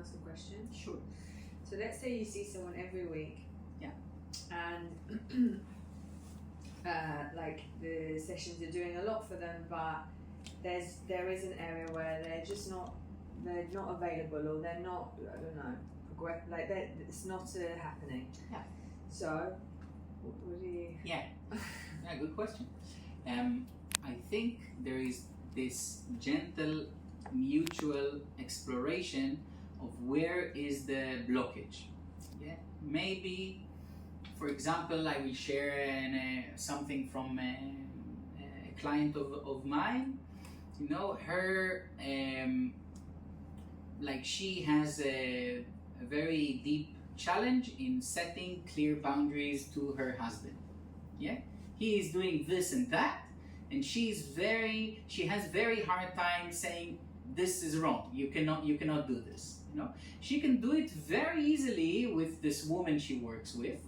ask a question? Sure. So let's say you see someone every week. Yeah. And like the sessions are doing a lot for them, but there is an area where they're not available, or they're not, I don't know, it's not happening. Yeah. So what do you? Yeah. Yeah, good question. I think there is this gentle mutual exploration of where is the blockage. Yeah. Maybe, for example, I will share something from a client of mine. You know, her like she has a very deep challenge in setting clear boundaries to her husband. Yeah, he is doing this and that, and she has very hard time saying this is wrong. You cannot do this. You know, she can do it very easily with this woman she works with.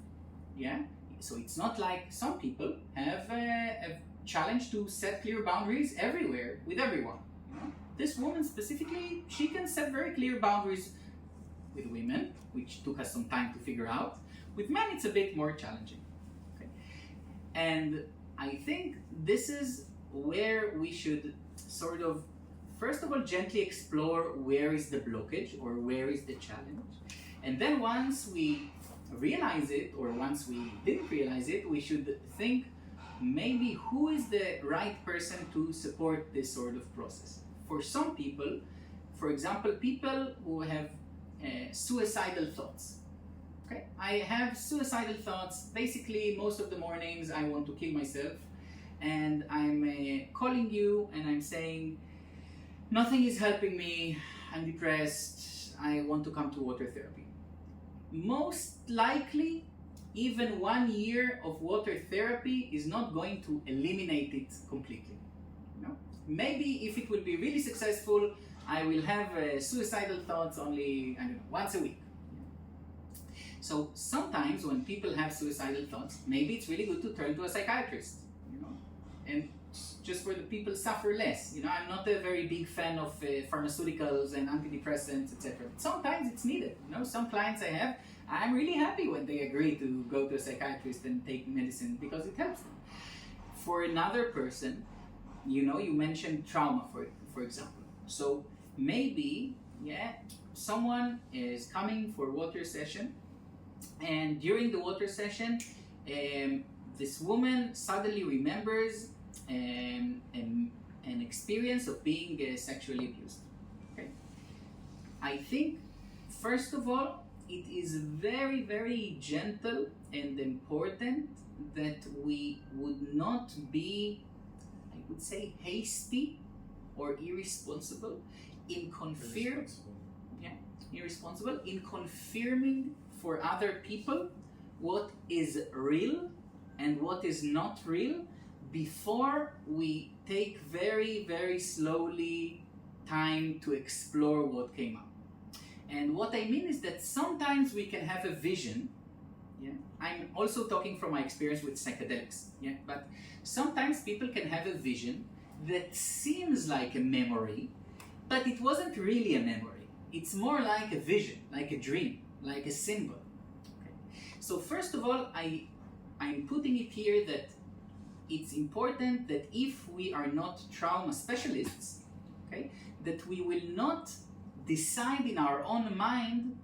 Yeah, so it's not like some people have a challenge to set clear boundaries everywhere with everyone. You know? This woman specifically, she can set very clear boundaries with women, which took us some time to figure out. With men, it's a bit more challenging. Okay? And I think this is where we should sort of, first of all, gently explore where is the blockage or where is the challenge. And then once we realize it, or once we didn't realize it, we should think maybe who is the right person to support this sort of process. For some people, for example, people who have suicidal thoughts. Okay, I have suicidal thoughts. Basically, most of the mornings I want to kill myself, and I'm calling you and I'm saying, nothing is helping me, I'm depressed, I want to come to water therapy. Most likely, even 1 year of water therapy is not going to eliminate it completely. You know? Maybe if it will be really successful, I will have suicidal thoughts only, I don't know, once a week. So sometimes when people have suicidal thoughts, maybe it's really good to turn to a psychiatrist, you know, and just where the people suffer less. You know, I'm not a very big fan of pharmaceuticals and antidepressants, etc. But sometimes it's needed. You know, some clients I have, I'm really happy when they agree to go to a psychiatrist and take medicine because it helps them. For another person, you know, you mentioned trauma, for example. So maybe, yeah, someone is coming for a water session, and during the water session, this woman suddenly remembers an experience of being sexually abused. Okay? I think, first of all, it is very, very gentle and important that we would not be, I would say, hasty or irresponsible in irresponsible in confirming for other people what is real and what is not real before we take very, very slowly time to explore what came up. And what I mean is that sometimes we can have a vision. Yeah, I'm also talking from my experience with psychedelics. Yeah, but sometimes people can have a vision that seems like a memory, but it wasn't really a memory. It's more like a vision, like a dream, like a symbol. Okay. So first of all, I'm putting it here that it's important that if we are not trauma specialists, okay, that we will not decide in our own mind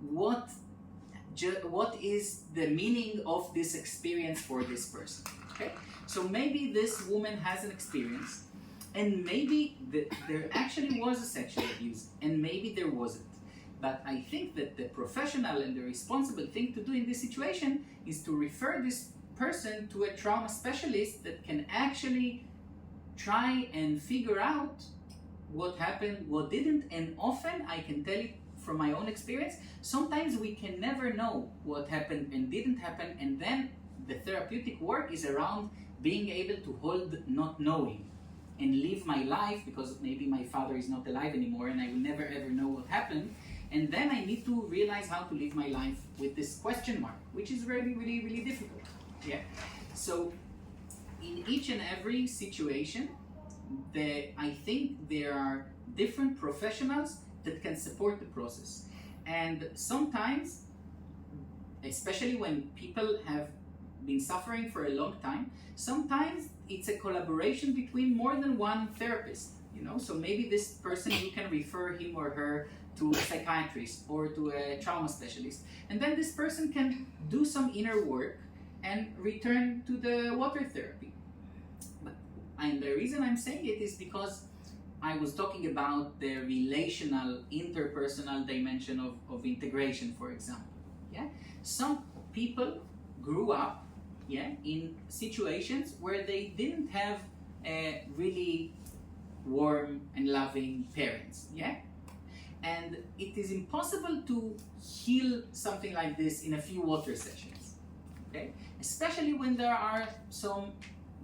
what is the meaning of this experience for this person. Okay, so maybe this woman has an experience, and maybe there actually was a sexual abuse, and maybe there wasn't. But I think that the professional and the responsible thing to do in this situation is to refer this person to a trauma specialist that can actually try and figure out what happened, what didn't, and often I can tell it from my own experience, sometimes we can never know what happened and didn't happen, and then the therapeutic work is around being able to hold not knowing and live my life, because maybe my father is not alive anymore and I will never ever know what happened, and then I need to realize how to live my life with this question mark, which is really, really, really difficult. Yeah. So in each and every situation, I think there are different professionals that can support the process. And sometimes, especially when people have been suffering for a long time, sometimes it's a collaboration between more than one therapist, you know. So maybe this person, you can refer him or her to a psychiatrist or to a trauma specialist, and then this person can do some inner work and return to the water therapy. And the reason I'm saying it is because I was talking about the relational, interpersonal dimension of integration, for example. Yeah, some people grew up, yeah, in situations where they didn't have really warm and loving parents. Yeah, and it is impossible to heal something like this in a few water sessions. Okay, especially when there are some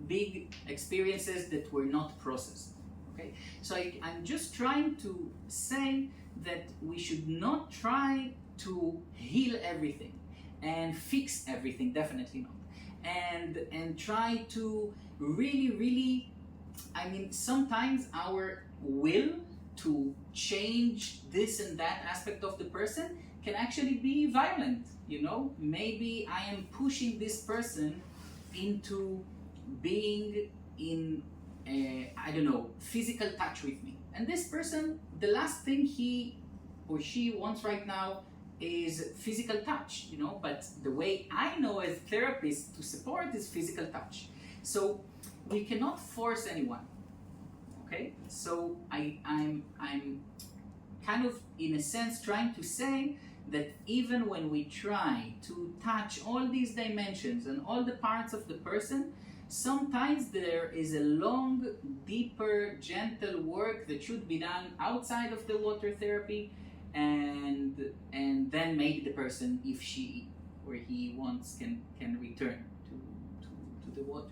big experiences that were not processed. Okay, so I'm just trying to say that we should not try to heal everything and fix everything, definitely not, and try to really, I mean, sometimes our will to change this and that aspect of the person can actually be violent, you know. Maybe I am pushing this person into being in I don't know, physical touch with me, and this person, the last thing he or she wants right now is physical touch, you know. But the way I know as therapist to support is physical touch. So we cannot force anyone. Okay, so I'm kind of, in a sense, trying to say that even when we try to touch all these dimensions and all the parts of the person, sometimes there is a long, deeper, gentle work that should be done outside of the water therapy, and then maybe the person, if she or he wants, can return to the water.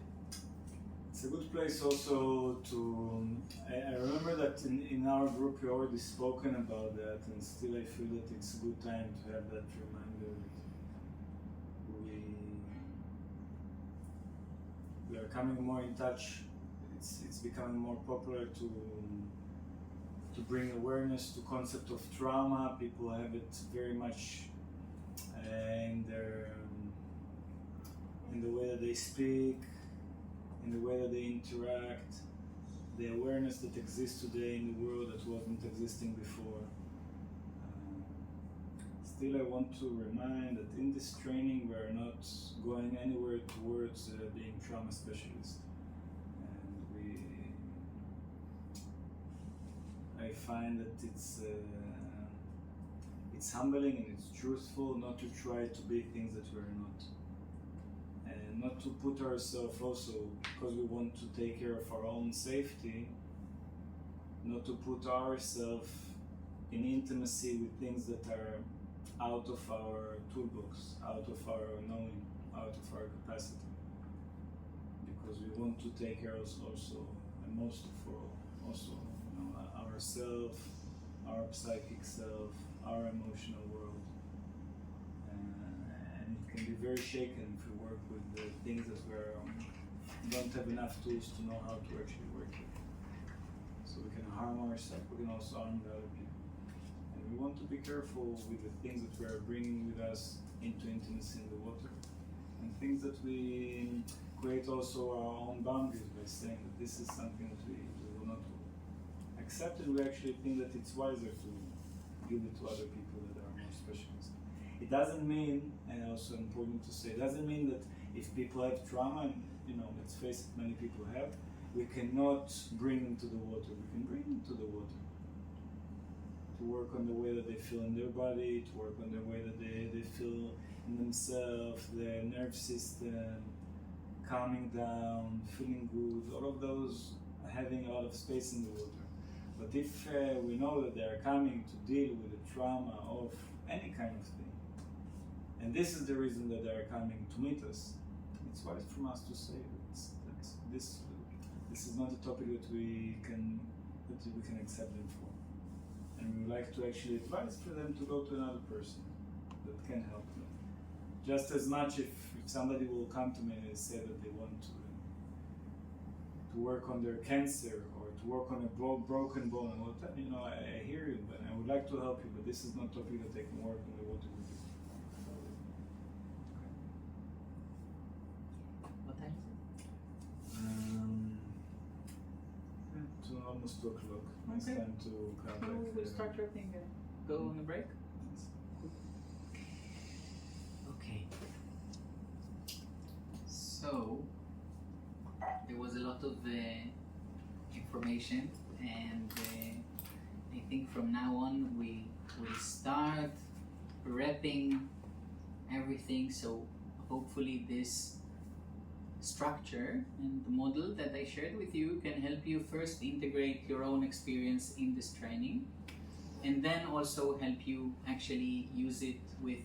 It's a good place also to, I remember that in our group we already spoken about that, and still I feel that it's a good time to have that reminder that we are coming more in touch. It's becoming more popular to bring awareness to concept of trauma. People have it very much in the way that they speak, in the way that they interact, the awareness that exists today in the world that wasn't existing before. Still, I want to remind that in this training we are not going anywhere towards being trauma specialists. And I find that it's humbling and it's truthful not to try to be things that we're not. And not to put ourselves also, because we want to take care of our own safety, not to put ourselves in intimacy with things that are out of our toolbox, out of our knowing, out of our capacity. Because we want to take care of also, and most of all, also, you know, ourself, our psychic self, our emotional world. And it can be very shaken if we work with the things that we don't have enough tools to know how to actually work with. So we can harm ourselves, we can also harm the other people. And we want to be careful with the things that we are bringing with us into intimacy in the water. And things that we create also our own boundaries by saying that this is something that we will not accept, and we actually think that it's wiser to give it to other people that are more specialists. It doesn't mean, and also important to say, it doesn't mean that if people have trauma, and you know, let's face it, many people have, we cannot bring them to the water. We can bring them to the water. To work on the way that they feel in their body, to work on the way that they feel in themselves, their nerve system, calming down, feeling good, all of those having a lot of space in the water. But if we know that they are coming to deal with the trauma of any kind of thing, and this is the reason that they are coming to meet us, it's wise from us to say that this is not a topic that we can accept them for. And we would like to actually advise for them to go to another person that can help them. Just as much if somebody will come to me and say that they want to work on their cancer or to work on a broken bone. Well, I hear you, but I would like to help you, but this is not a topic that I can work on what to do. What time is To almost 2 o'clock. It's Okay. time to come it? back. We'll start wrapping and go on a break. Okay. So there was a lot of information, and I think from now on we will start wrapping everything. So hopefully this structure and the model that I shared with you can help you first integrate your own experience in this training, and then also help you actually use it with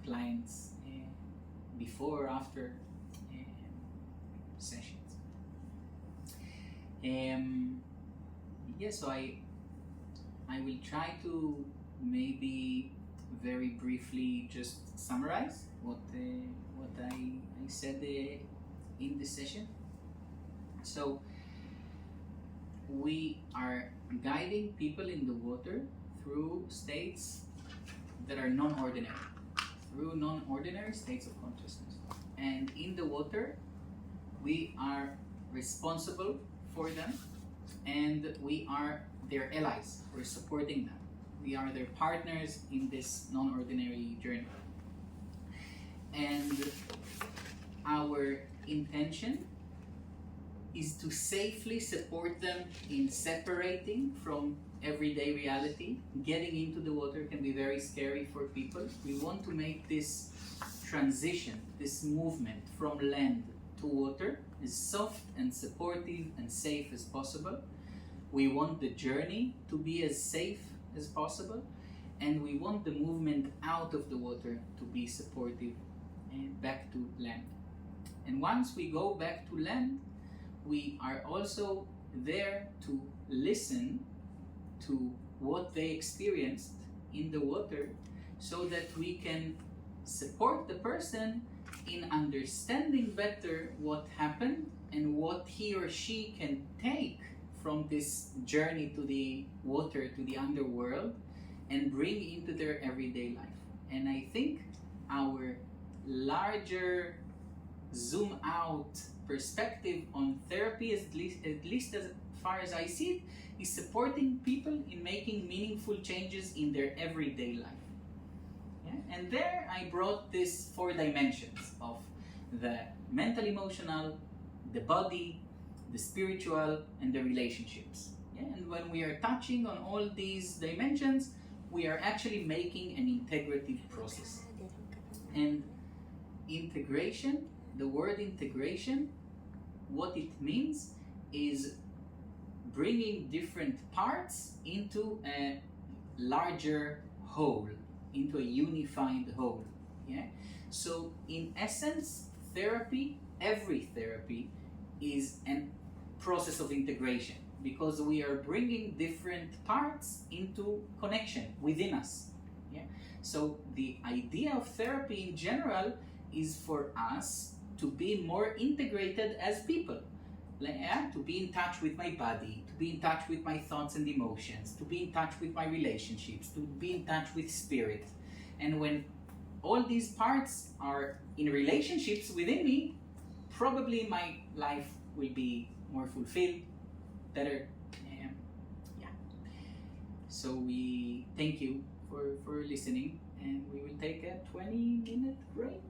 clients before or after sessions. So I will try to maybe very briefly just summarize what I said in this session. So we are guiding people in the water through states that are non-ordinary, through non-ordinary states of consciousness. And in the water, we are responsible for them, and we are their allies. We're supporting them. We are their partners in this non-ordinary journey. And our intention is to safely support them in separating from everyday reality. Getting into the water can be very scary for people. We want to make this transition, this movement from land to water, as soft and supportive and safe as possible. We want the journey to be as safe as possible, and we want the movement out of the water to be supportive and back to land. And once we go back to land, we are also there to listen to what they experienced in the water, so that we can support the person in understanding better what happened and what he or she can take from this journey to the water, to the underworld, and bring into their everyday life. And I think our larger zoom out perspective on therapy, at least as far as I see it, is supporting people in making meaningful changes in their everyday life. And there I brought these 4 dimensions of the mental, emotional, the body, the spiritual, and the relationships. And when we are touching on all these dimensions, we are actually making an integrative process. And integration, the word integration, what it means is bringing different parts into a larger whole, into a unified whole. So in essence, therapy, every therapy, is a process of integration, because we are bringing different parts into connection within us. So the idea of therapy in general is for us to be more integrated as people. To be in touch with my body, to be in touch with my thoughts and emotions, to be in touch with my relationships, to be in touch with spirit. And when all these parts are in relationships within me, probably my life will be more fulfilled, better. So we thank you for listening, and we will take a 20-minute break.